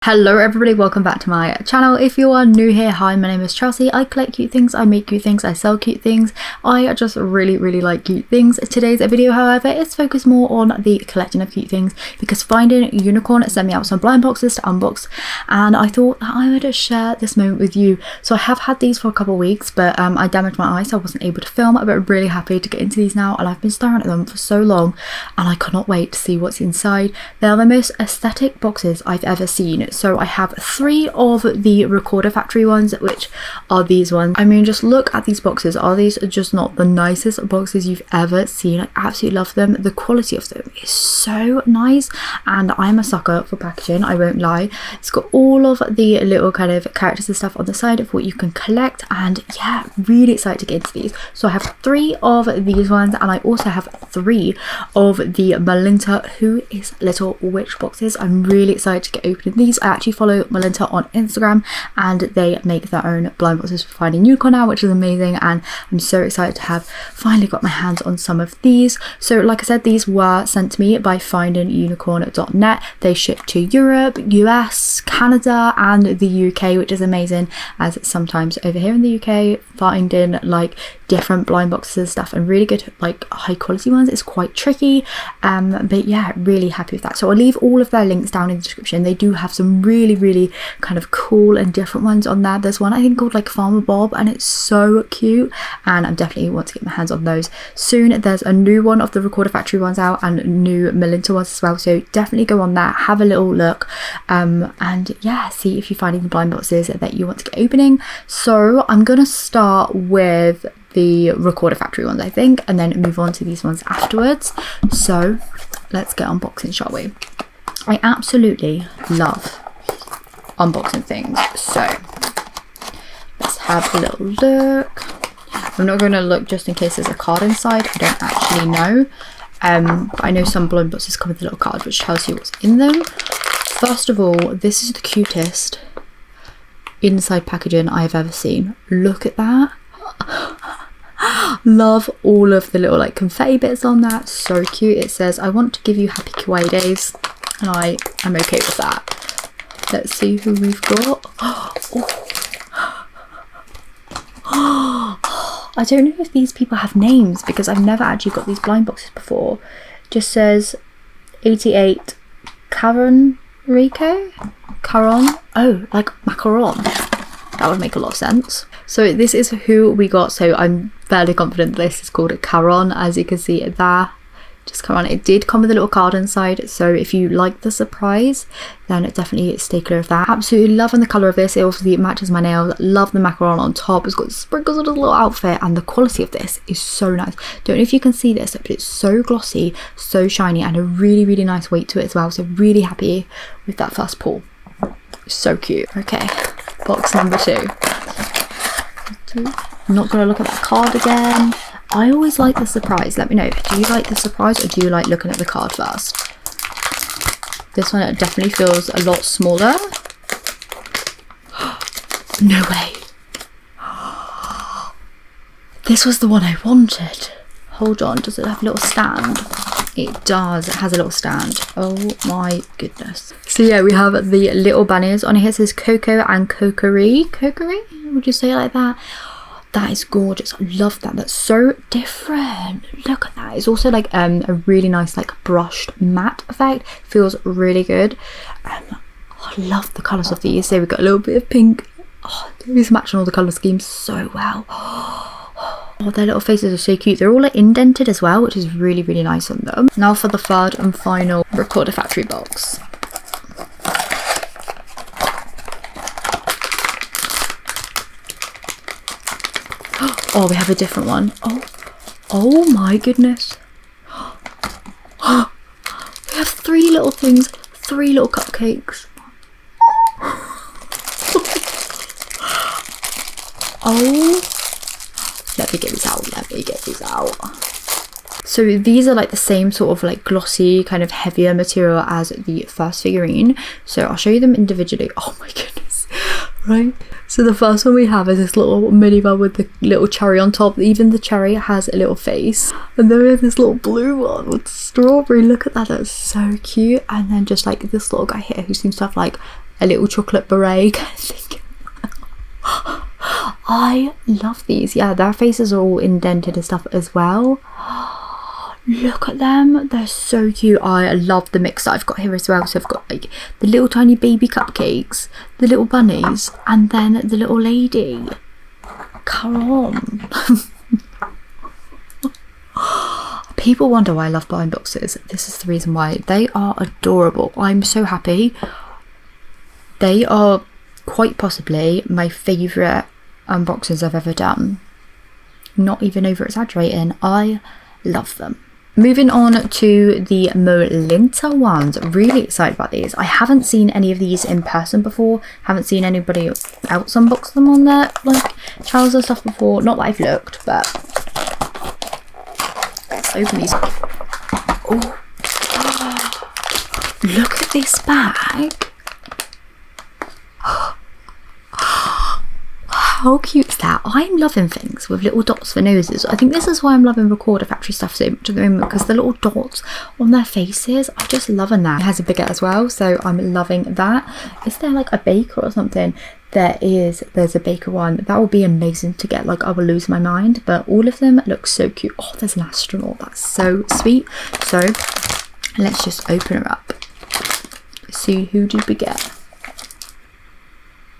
Hello everybody, welcome back to my channel. If you are new here, hi, my name is Chelsea. I collect cute things, I make cute things, I sell cute things. I just really like cute things. Today's video, however, is focused more on the collecting of cute things because Finding Unicorn sent me out some blind boxes to unbox and I thought that I would share this moment with you. So I have had these for a couple of weeks, but I damaged my eye so I wasn't able to film, but I'm really happy to get into these now and I've been staring at them for so long and I cannot wait to see what's inside. They're the most aesthetic boxes I've ever seen. So I have 3 of the Recorder Factory ones, which are these ones. I mean, just look at these boxes. Are these just not the nicest boxes you've ever seen? I absolutely love them. The quality of them is so nice and I'm a sucker for packaging, I won't lie. It's got all of the little kind of characters and stuff on the side of what you can collect, and yeah, really excited to get into these. So I have 3 of these ones and I also have 3 of the Melinda Who Is Little Witch boxes. I'm really excited to get opening these. I actually follow Molinta on Instagram and they make their own blind boxes for Finding Unicorn now, which is amazing, and I'm so excited to have finally got my hands on some of these. So like I said, these were sent to me by findingunicorn.net. They ship to Europe, US, Canada and the UK, which is amazing, as sometimes over here in the UK finding like different blind boxes and stuff and really good like high quality ones is quite tricky, but yeah, really happy with that. So I'll leave all of their links down in the description. They do have some really kind of cool and different ones on there. There's one I think called like Farmer Bob and it's so cute and I definitely want to get my hands on those soon. There's a new one of the Recorder Factory ones out and new Molinta ones as well, so definitely go on that, have a little look, and yeah, see if you find any blind boxes that you want to get opening. So I'm gonna start with the Recorder Factory ones, I think, and then move on to these ones afterwards. So let's get unboxing, shall we? I absolutely love unboxing things, so let's have a little look. I'm not going to look just in case there's a card inside. I don't actually know, but I know some blind boxes come with a little card which tells you what's in them. First of all, this is the cutest inside packaging I have ever seen. Look at that. Love all of the little like confetti bits on that, so cute. It says, I want to give you happy kawaii days, and I am okay with that. Let's see who we've got. I don't know if these people have names because I've never actually got these blind boxes before. Just says 88 Karen RiCO Caron. Oh, like macaron. That would make a lot of sense. So this is who we got. So I'm fairly confident this is called a Caron, as you can see it there. Just Caron. It did come with a little card inside, so if you like the surprise, then definitely stay clear of that. Absolutely loving the colour of this. It obviously matches my nails. Love the macaron on top. It's got sprinkles on the little outfit, and the quality of this is so nice. Don't know if you can see this, but it's so glossy, so shiny, and a really nice weight to it as well. So really happy with that first pull. So cute. Okay, box number 2. I'm not going to look at that card again. I always like the surprise. Let me know, do you like the surprise or do you like looking at the card first? This one definitely feels a lot smaller. No way. This was the one I wanted. Hold on, does it have a little stand? It does, it has a little stand. Oh my goodness. So yeah, we have the little banners on here. It says Coco and Cocorie. Cocorie? Would you say it like that? That is gorgeous. I love that. That's so different. Look at that. It's also like a really nice like brushed matte effect. Feels really good. I love the colours of these. So we've got a little bit of pink. Oh, these match on all the colour schemes so well. Oh, their little faces are so cute. They're all like indented as well, which is really nice on them. Now for the third and final Recorder Factory box. Oh, we have a different one. Oh my goodness. We have 3 little things, 3 little cupcakes. Oh, let me get these out. So these are like the same sort of like glossy kind of heavier material as the first figurine. So I'll show you them individually. Oh my goodness. Right, so the first one we have is this little mini one with the little cherry on top. Even the cherry has a little face, and then we have this little blue one with strawberry. Look at that, that's so cute. And then just like this little guy here who seems to have like a little chocolate beret kind of thing. I love these. Yeah, their faces are all indented and stuff as well. Look at them, they're so cute. I love the mix that I've got here as well. So I've got like the little tiny baby cupcakes, the little bunnies, and then the little lady. Come on. People wonder why I love blind boxes. This is the reason why. They are adorable. I'm so happy. They are quite possibly my favourite unboxings I've ever done. Not even over exaggerating. I love them. Moving on to the Molinta ones. Really excited about these. I haven't seen any of these in person before. Haven't seen anybody else unbox them on their like channels and stuff before. Not that I've looked, but let's open these. Oh, look at this bag. How cute is that? I'm loving things with little dots for noses. I think this is why I'm loving Recorder Factory stuff so much at the moment, because the little dots on their faces, I'm just loving that. It has a baguette as well, so I'm loving that. Is there like a baker or something? There's a baker one. That would be amazing to get. Like, I will lose my mind, but all of them look so cute. Oh, there's an astronaut. That's so sweet. So let's just open her up. See, who did we get?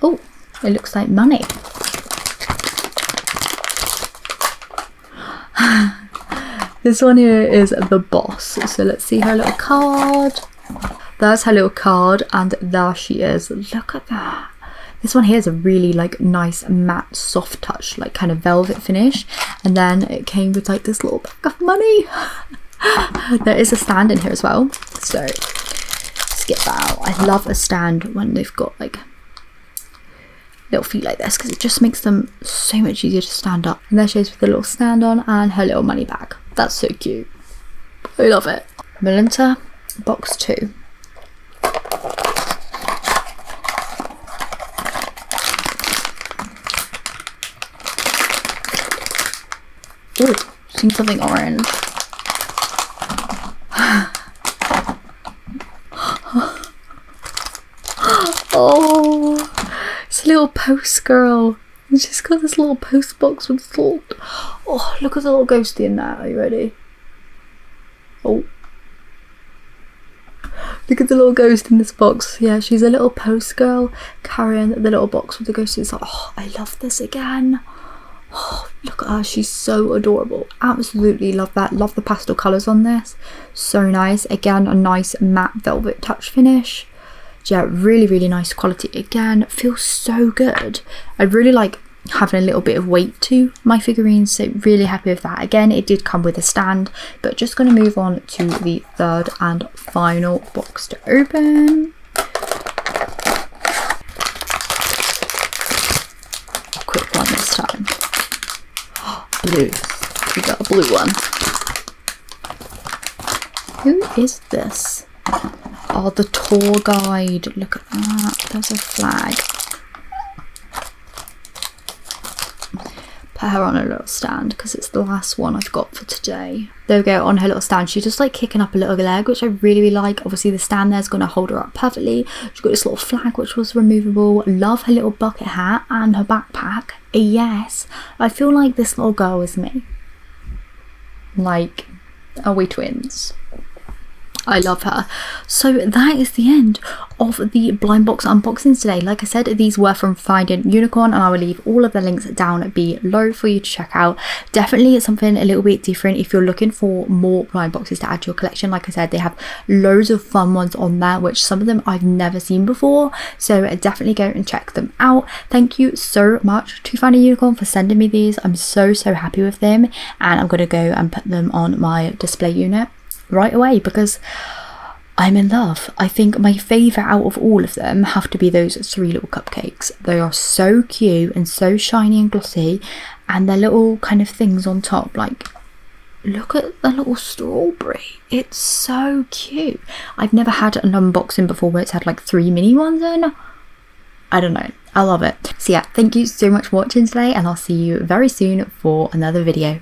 Oh, it looks like money. This one here is the boss. So let's see her little card. There's her little card, and there she is. Look at that. This one here is a really like nice matte soft touch, like kind of velvet finish, and then it came with like this little bag of money. There is a stand in here as well, so let's get that out. I love a stand when they've got like little feet like this, because it just makes them so much easier to stand up. And there she is with the little stand on and her little money bag. That's so cute. I love it. Melinda box 2. Ooh, seen something orange. Oh, it's a little post girl. And she's got this little post box with this little... Oh, look at the little ghosty in there. Are you ready? Oh. Look at the little ghost in this box. Yeah, she's a little post girl carrying the little box with the ghost. It's like, oh, I love this again. Oh, look at her. She's so adorable. Absolutely love that. Love the pastel colours on this. So nice. Again, a nice matte velvet touch finish. Yeah, really, really nice quality. Again, feels so good. I really like having a little bit of weight to my figurines, so really happy with that. Again, it did come with a stand, but just going to move on to the third and final box to open. Quick one this time. Blue. We got a blue one. Who is this? Oh, the tour guide. Look at that. There's a flag. Put her on a little stand because it's the last one I've got for today. There we go, on her little stand. She's just like kicking up a little leg, which I really, really like. Obviously the stand there's going to hold her up perfectly. She's got this little flag which was removable. Love her little bucket hat and her backpack. Yes, I feel like this little girl is me. Like, are we twins? I love her. So that is the end of the blind box unboxings today. Like I said, these were from Finding Unicorn, and I will leave all of the links down below for you to check out. Definitely it's something a little bit different if you're looking for more blind boxes to add to your collection. Like I said, they have loads of fun ones on there, which some of them I've never seen before, so definitely go and check them out. Thank you so much to Finding Unicorn for sending me these. I'm so happy with them, and I'm going to go and put them on my display unit right away because I'm in love. I think my favourite out of all of them have to be those 3 little cupcakes. They are so cute and so shiny and glossy, and their little kind of things on top, like look at the little strawberry. It's so cute. I've never had an unboxing before where it's had like 3 mini ones in. I don't know, I love it. So yeah, thank you so much for watching today, and I'll see you very soon for another video.